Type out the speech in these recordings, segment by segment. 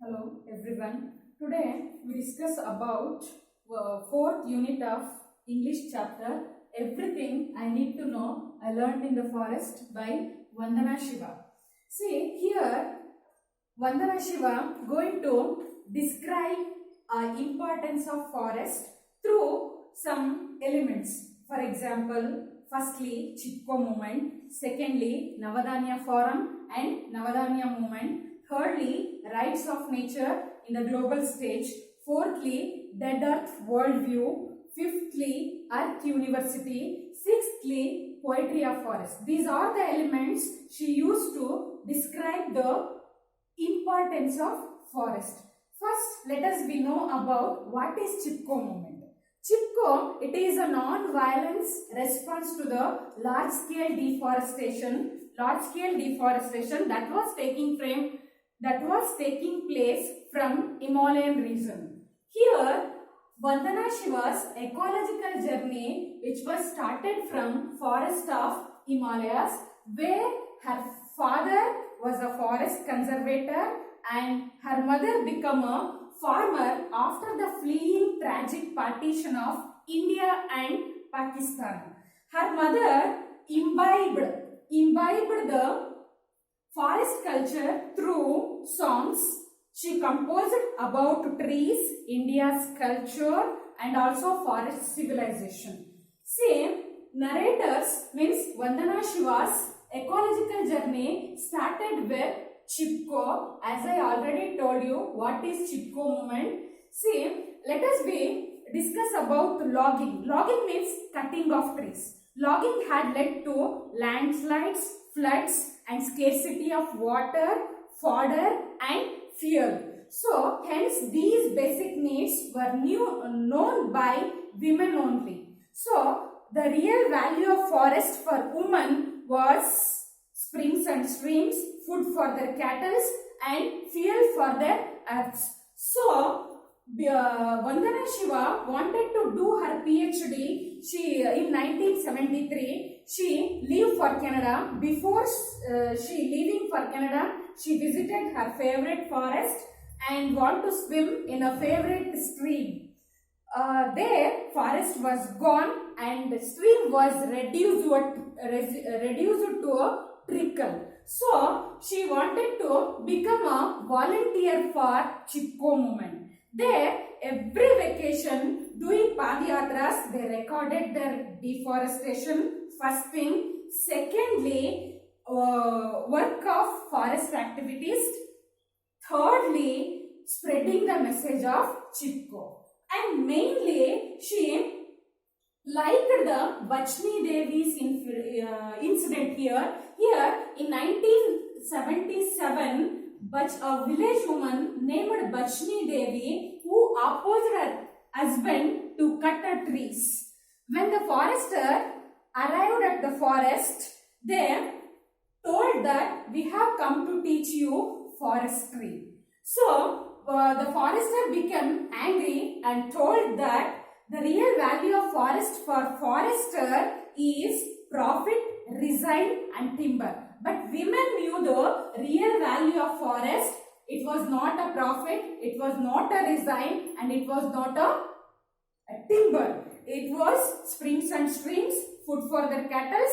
Hello everyone. Today we discuss about fourth unit of English chapter Everything I Need to Know I Learned in the Forest by Vandana Shiva. See here Vandana Shiva going to describe importance of forest through some elements. For example, firstly Chipko movement, secondly Navadanya Forum and Navadanya movement, thirdly rights of nature in the global stage, fourthly dead earth worldview, fifthly earth university, sixthly poetry of forest. These are the elements she used to describe the importance of forest. First, let us know about what is Chipko movement. Chipko, it is a non-violence response to the large-scale deforestation that was taking place from Himalayan region. Here, Vandana Shiva's ecological journey, which was started from forest of Himalayas, where her father was a forest conservator and her mother became a farmer after the fleeing tragic partition of India and Pakistan. Her mother imbibed the forest culture through songs. She composed about trees, India's culture and also forest civilization. Same narrators means Vandana Shiva's ecological journey started with Chipko. As I already told you what is Chipko movement. See, let us discuss about logging. Logging means cutting of trees. Logging had led to landslides, floods and scarcity of water, fodder and fuel. So, hence these basic needs were known by women only. So, the real value of forest for women was springs and streams, food for their cattle and fuel for their earths. So, Vandana Shiva wanted to do her PhD. In 1973, she left for Canada. Before she leaving for Canada, she visited her favorite forest and want to swim in a favorite stream. There, forest was gone and the stream was reduced to a trickle. So, she wanted to become a volunteer for Chipko movement. There, every vacation, doing Padayatras, they recorded their deforestation, first thing. Secondly, work of forest activities. Thirdly, spreading the message of Chipko. And mainly, she liked the Bachni Devi's incident here. Here, in 1977, a village woman named Bachni Devi who opposed her husband to cut the trees. When the forester arrived at the forest, they told that we have come to teach you forestry. So, the forester became angry and told that the real value of forest for forester is profit, resign and timber. But women knew the real value of forest. It was not a profit, it was not a resign and it was not a timber. It was springs and streams, food for their cattle,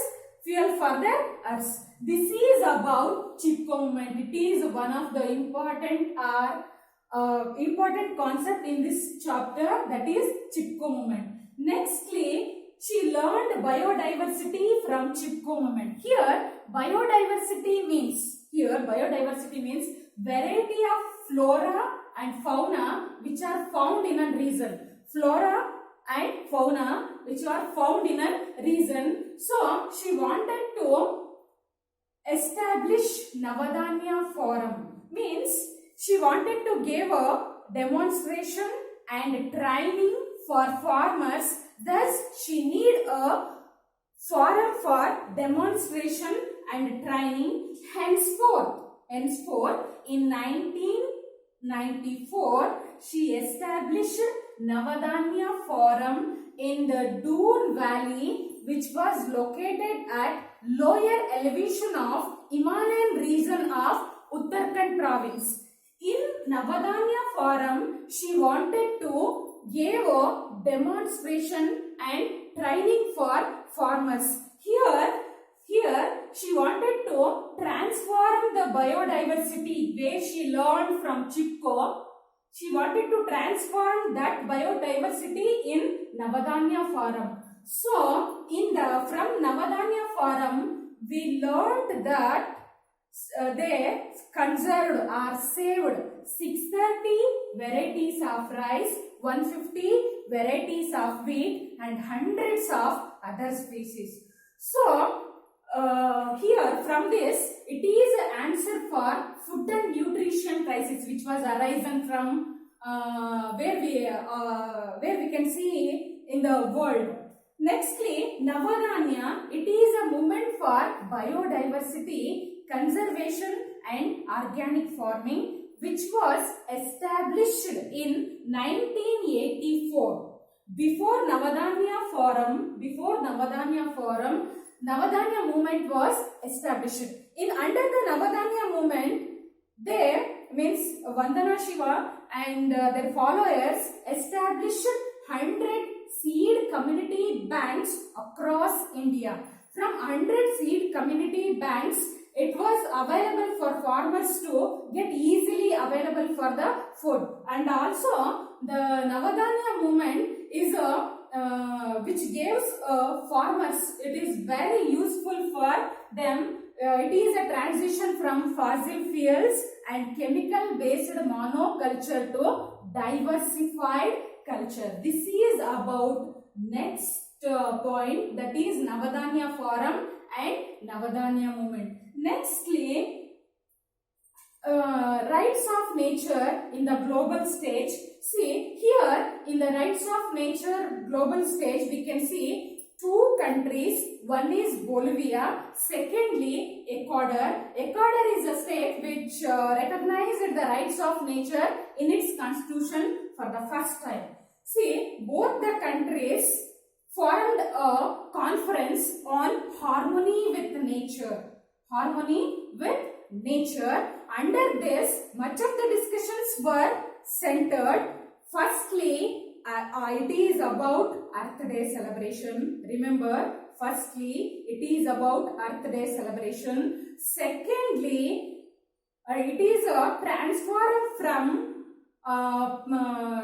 fuel for their earths. This is about Chipko movement. It is one of the important concept in this chapter, that is Chipko movement. Nextly, she learned biodiversity from Chipko movement. Here, biodiversity means variety of flora and fauna which are found in a region. Flora and fauna which are found in a region. So, she wanted to establish Navadanya Forum. Means, she wanted to give a demonstration and training for farmers. Thus, she need a forum for demonstration and training. Henceforth, in 1994, she established Navadanya Forum in the Doon Valley, which was located at lower elevation of Himalayan region of Uttarakhand province. In Navadanya Forum, she wanted to give a demonstration and training for farmers. Here she wanted to transform the biodiversity where she learned from Chipko. She wanted to transform that biodiversity in Navadanya Forum. So, from Navadanya Forum, we learned that they conserved or saved 630 varieties of rice, 150 varieties of wheat, and hundreds of other species. So, here from this, it is an answer for food and nutrition crisis which was arisen from where we can see in the world. Nextly, Navadanya, it is a movement for biodiversity, conservation and organic farming which was established in 1984. Before Navadanya Forum, Navadanya movement was established. Under the Navadanya movement, there means Vandana Shiva and their followers established 100 seed community banks across India. From 100 seed community banks, it was available for farmers to get easily available for the food. And also, the Navadanya movement is which gives farmers, it is very useful for them. It is a transition from fossil fuels and chemical based monoculture to diversified culture. This is about next point, that is Navadanya Forum and Navadanya movement. Nextly, rights of nature in the global stage. See, here in the rights of nature global stage, we can see two countries. One is Bolivia, secondly Ecuador. Ecuador is a state which recognized the rights of nature in its constitution for the first time. See, both the countries formed a conference on harmony with nature. Harmony with nature. Under this, much of the discussions were centered. Firstly, it is about Earth Day celebration. Remember, firstly, it is about Earth Day celebration. Secondly, it is a transfer from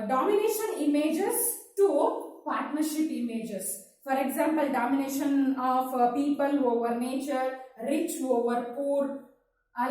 domination images to partnership images. For example, domination of people over nature, rich over poor,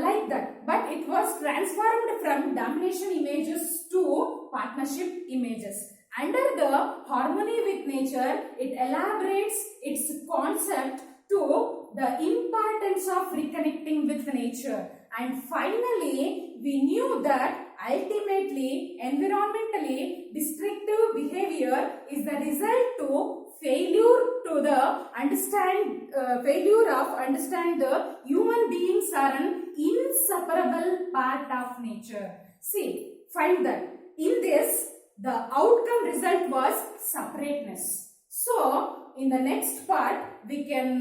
like that. But it was transformed from domination images to partnership images. Under the harmony with nature, it elaborates its concept to the importance of reconnecting with nature. And finally, we knew that ultimately, environmentally destructive behavior is the result to failure of understand the human beings are an inseparable part of nature. See, find that in this, the outcome result was separateness. So, in the next part, we can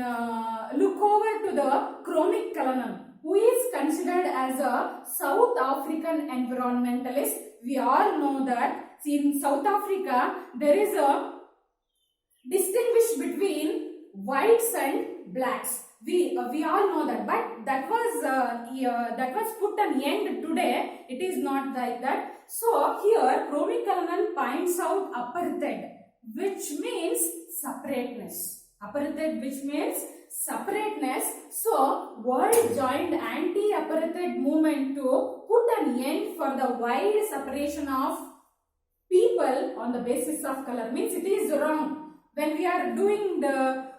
look over to the Chronic Cullinan, who is considered as a South African environmentalist. We all know that in South Africa, there is a distinguish between whites and blacks. We all know that, but that was put an end today. It is not like that. So here, Chronic Cullinan points out apartheid, which means separateness. Apartheid, which means separateness. So world joined anti-apartheid movement to put an end for the wide separation of people on the basis of color. Means it is wrong. When we are doing the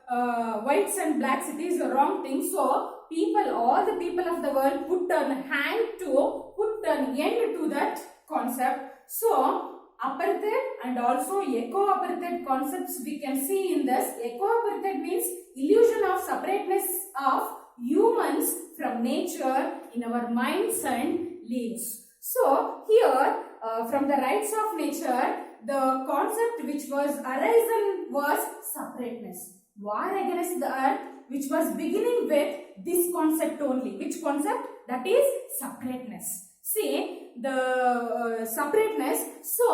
whites and blacks, it is a wrong thing. So all the people of the world put an hand to put an end to that concept. So apartheid and also eco-apartheid concepts we can see in this. Eco-apartheid means illusion of separateness of humans from nature in our minds and lives. So here from the rights of nature, the concept which was arisen was separateness. War against the earth, which was beginning with this concept only. Which concept? That is separateness. See, the separateness. So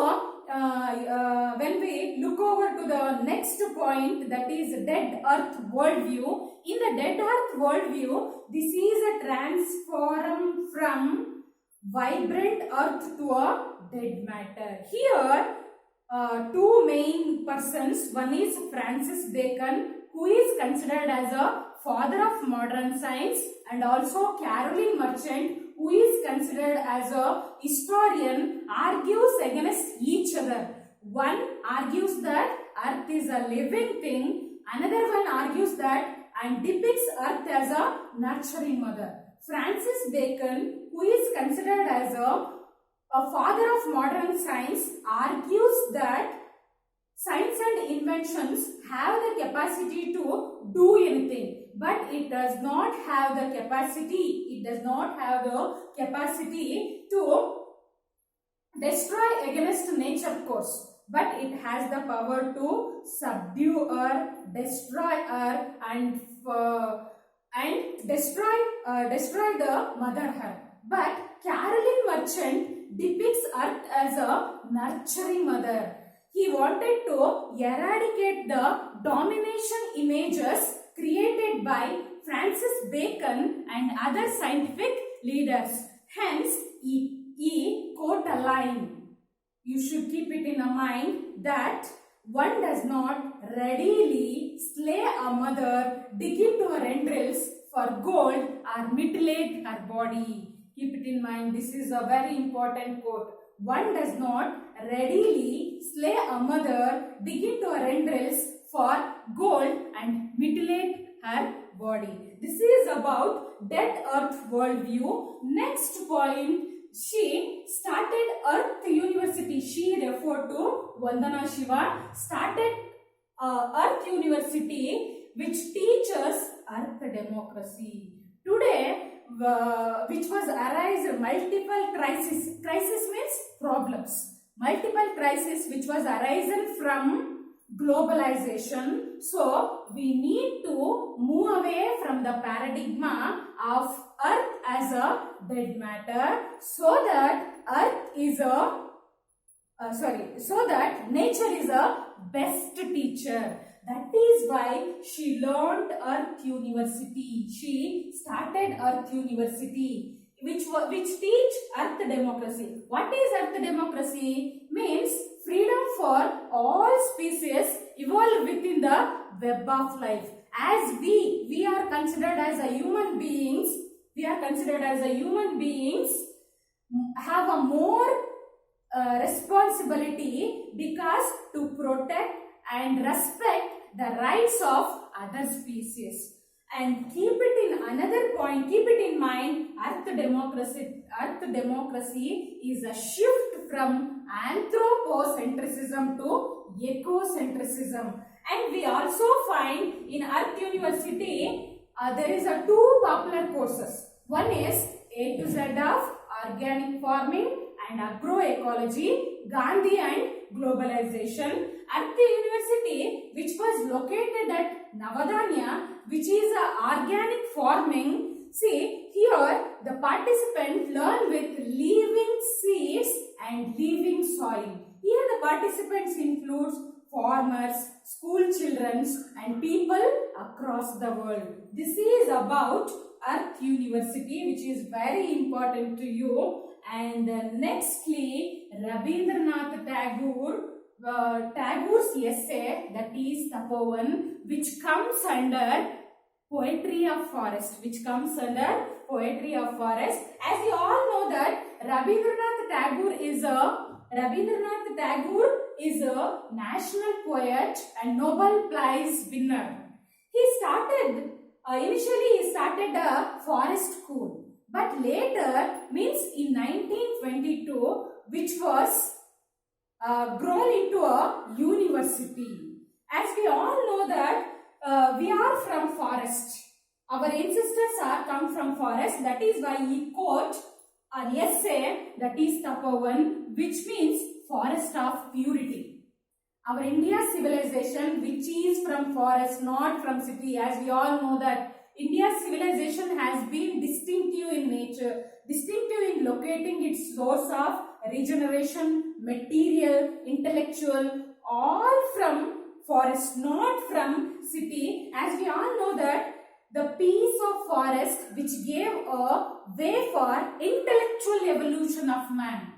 when we look over to the next point, that is dead earth worldview. In the dead earth worldview, this is a transform from vibrant earth to a dead matter. Here two main persons, one is Francis Bacon, who is considered as a father of modern science, and also Caroline Merchant, who is considered as a historian, argues against each other. One argues that earth is a living thing, another one argues that and depicts earth as a nurturing mother. Francis Bacon, who is considered as a father of modern science, argues that science and inventions have the capacity to do anything, but it does not have the capacity, to destroy against nature course, but it has the power to subdue her, destroy her, and destroy the mother earth. But Caroline Merchant depicts earth as a nurturing mother. He wanted to eradicate the domination images created by Francis Bacon and other scientific leaders. Hence, he quote a line. You should keep it in mind that one does not readily slay a mother, dig into her entrails for gold, or mutilate her body. Keep it in mind, this is a very important quote. One does not readily slay a mother, dig into her entrails for gold and mutilate her body. This is about dead earth worldview. Next point, she started Earth University. She referred to Vandana Shiva, started Earth University, which teaches earth democracy. Today, which was arise multiple crisis. Crisis means problems. Multiple crisis which was arisen from globalization. So we need to move away from the paradigm of earth as a dead matter, so that earth is a so that nature is a best teacher. That is why she learned Earth University. She started Earth University, which teach Earth democracy. What is Earth democracy? Means freedom for all species evolve within the web of life. As we are considered as a human beings, have a more responsibility, because to protect and respect the rights of other species. And keep it in another point, keep it in mind, earth democracy is a shift from anthropocentrism to ecocentrism. And we also find in Earth University there is a two popular courses. One is A to Z of organic farming and agroecology, Gandhi and globalization. Earth University, which was located at Navadanya, which is organic farming. See, here the participants learn with living seeds and living soil. Here the participants includes farmers, school children, and people across the world. This is about Earth University, which is very important to you. And nextly, Rabindranath Tagore's essay, that is Tapovan, which comes under poetry of forest. As you all know that Rabindranath Tagore is a national poet and Nobel Prize winner. Initially he started a forest school, but later, means in 1922, which was grown into a university. As we all know that we are from forest. Our ancestors are come from forest. That is why he quote an essay, that is Tapovan, which means forest of purity. Our India civilization, which is from forest, not from city. As we all know that India's civilization has been distinctive in nature. distinctive in locating its source of regeneration, material, intellectual, all from forest, not from city. As we all know that the peace of forest which gave a way for intellectual evolution of man.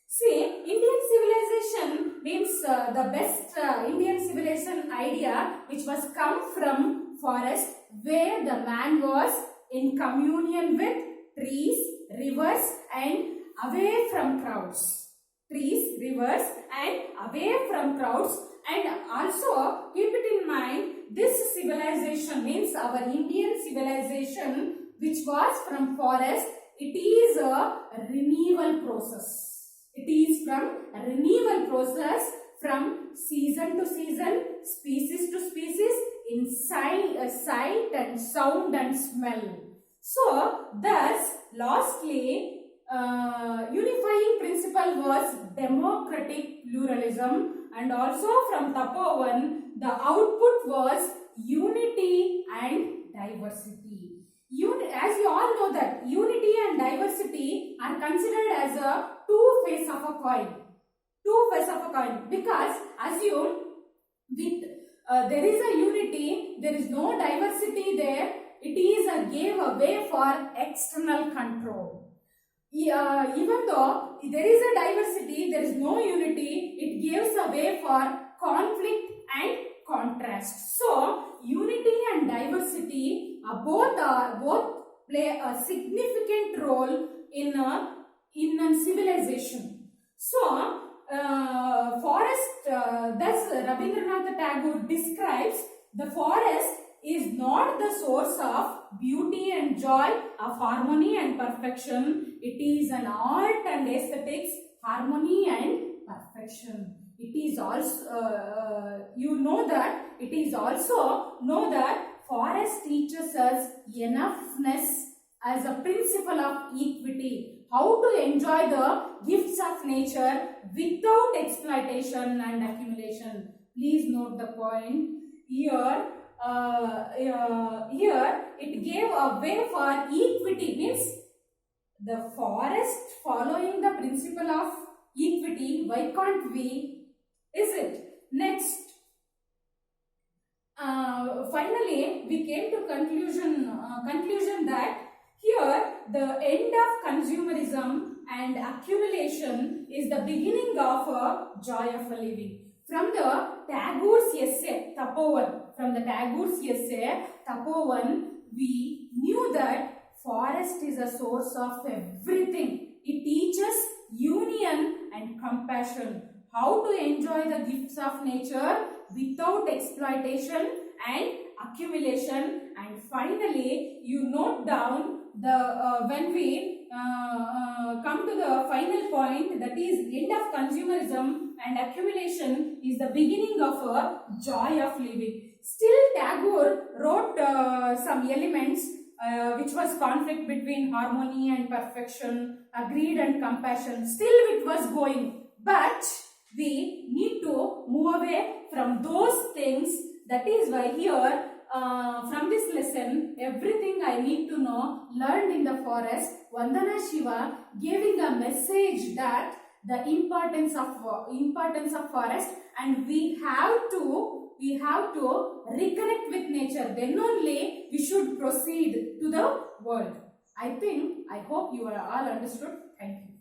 See, Indian civilization means the best Indian civilization idea which was come from forest, where the man was in communion with trees, rivers and away from crowds. Trees, rivers and away from crowds. And also keep it in mind, this civilization means our Indian civilization which was from forest, it is a renewal process. It is from a renewal process from season to season, species to species, in sight and sound and smell. So, thus, lastly, unifying principle was democratic pluralism, and also from Tapovan, the output was unity and diversity. As you all know that unity and diversity are considered as a two faces of a coin. Two faces of a coin, because assume with there is a unity, there is no diversity there, it is a gave a way for external control. Even though there is a diversity, there is no unity, it gives a way for conflict and contrast. So, unity and diversity both play a significant role in a civilization. So, forest, thus Rabindranath Tagore describes the forest is not the source of beauty and joy, of harmony and perfection. It is an art and aesthetics, harmony and perfection. It is also, it is also know that forest teaches us enoughness as a principle of equity. How to enjoy the gifts of nature without exploitation and accumulation. Please note the point here. Here it gave a way for equity, means the forest following the principle of equity. Why can't we? Is it? Next, finally we came to conclusion that here the end of consumerism and accumulation is the beginning of a joy of a living. From the Tagore's essay Tapovan, we knew that forest is a source of everything. It teaches union and compassion, how to enjoy the gifts of nature without exploitation and accumulation. And finally, you note down the when we come to the final point, that is end of consumerism and accumulation is the beginning of a joy of living. Still, Tagore wrote some elements which was conflict between harmony and perfection, greed and compassion. Still it was going, but we need to move away from those things. That is why here from this lesson, everything I need to know learned in the forest. Vandana Shiva giving a message that the importance of forest, and we have to reconnect with nature. Then only we should proceed to the world. I hope you are all understood. Thank you.